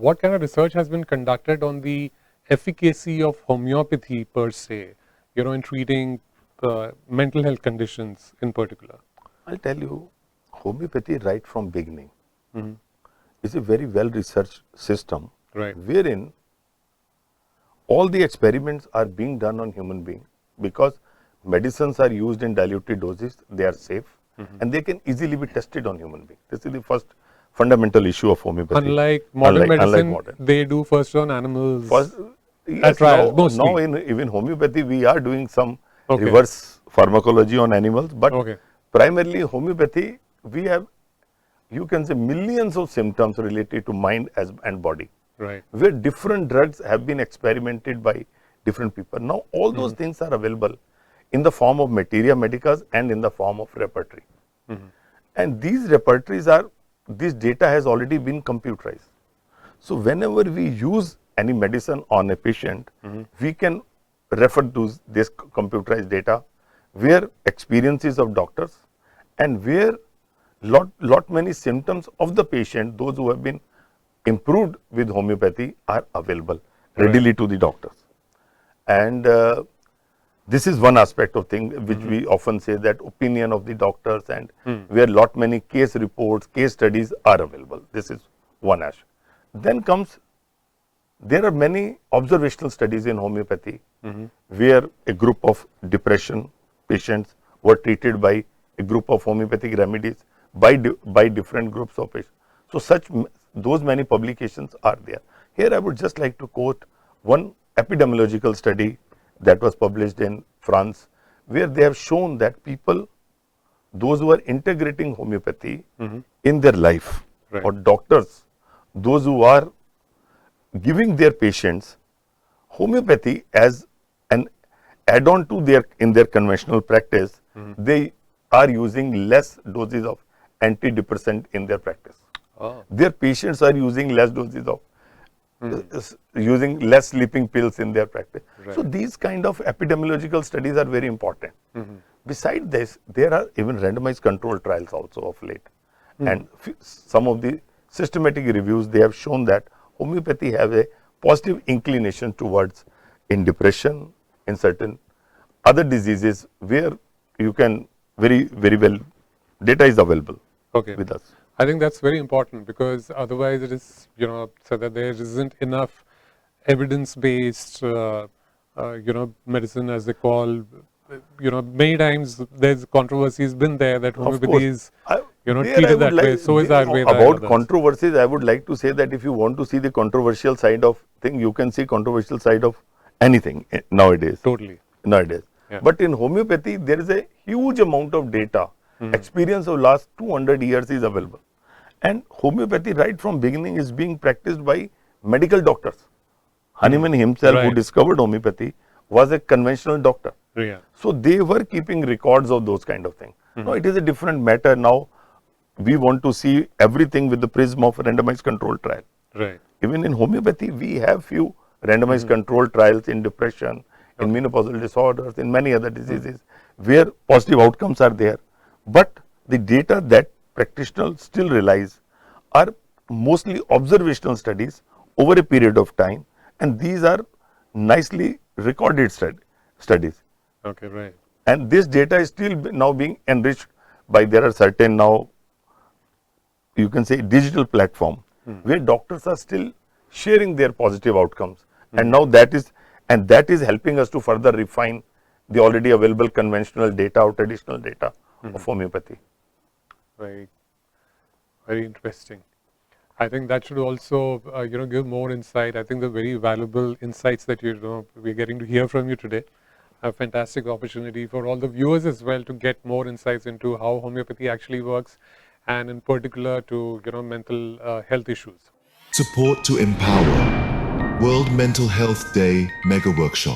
what kind of research has been conducted on the efficacy of homeopathy per se, in treating mental health conditions in particular? I'll tell you, homeopathy right from beginning is a very well researched system, Right. wherein all the experiments are being done on human beings, because medicines are used in diluted doses, they are safe, and they can easily be tested on human beings. This is the first fundamental issue of homeopathy. Unlike modern medicine, modern. they do first on animals First, at yes, trials, now mostly. in even homeopathy we are doing some Okay. reverse pharmacology on animals, but Okay. primarily homeopathy, we have, you can say, millions of symptoms related to mind and body, Right. where different drugs have been experimented by different people. Now all those things are available in the form of materia medicas and in the form of repertory. And these repertories are, this data has already been computerized. So whenever we use any medicine on a patient, we can refer to this computerized data, where experiences of doctors and where lot many symptoms of the patient, those who have been improved with homeopathy, are available readily to the doctors. And this is one aspect of thing which we often say, that opinion of the doctors, and where lot many case reports, case studies are available. This is one aspect. Then comes, there are many observational studies in homeopathy, where a group of depression patients were treated by a group of homeopathic remedies by different groups of patients. So those many publications are there. Here I would just like to quote one epidemiological study that was published in France, where they have shown that people, those who are integrating homeopathy in their life, Right. or doctors, those who are giving their patients homeopathy as an add-on to their conventional practice, they are using less doses of antidepressant in their practice. Oh. Their patients are using less doses of using less sleeping pills in their practice. So Right. these kind of epidemiological studies are very important. Besides this, there are even randomized control trials also of late, and some of the systematic reviews, they have shown that homeopathy have a positive inclination towards in depression, in certain other diseases, where you can very well, data is available Okay. with us. I think that's very important, because otherwise it is, so that there isn't enough evidence-based, medicine, as they call. Many times there's controversies been there that Of homeopathy course, is, there I treated would that way. like, So is Ayurveda and about others. controversies, I would like to say that if you want to see the controversial side of thing, you can see controversial side of anything nowadays. Totally. Nowadays. Yeah. But in homeopathy, there is a huge amount of data. Experience of last 200 years is available. And homeopathy right from beginning is being practiced by medical doctors. Hahnemann himself, who Right. discovered homeopathy, was a conventional doctor. Yeah. So they were keeping records of those kind of things. Now it is a different matter. Now we want to see everything with the prism of randomized control trial. Right. Even in homeopathy, we have few randomized control trials in depression, in menopausal disorders, in many other diseases, where positive outcomes are there. But the data that practitioners still realize are mostly observational studies over a period of time, and these are nicely recorded studies. Okay. Right. And this data is still now being enriched by, there are certain now, you can say, digital platform, where doctors are still sharing their positive outcomes. And now that is helping us to further refine the already available conventional data or traditional data of homeopathy. Very, very interesting. I think that should also, give more insight. I think the very valuable insights that we're getting to hear from you today. A fantastic opportunity for all the viewers as well to get more insights into how homeopathy actually works, and in particular to mental health issues. Support to empower. World Mental Health Day Mega Workshop.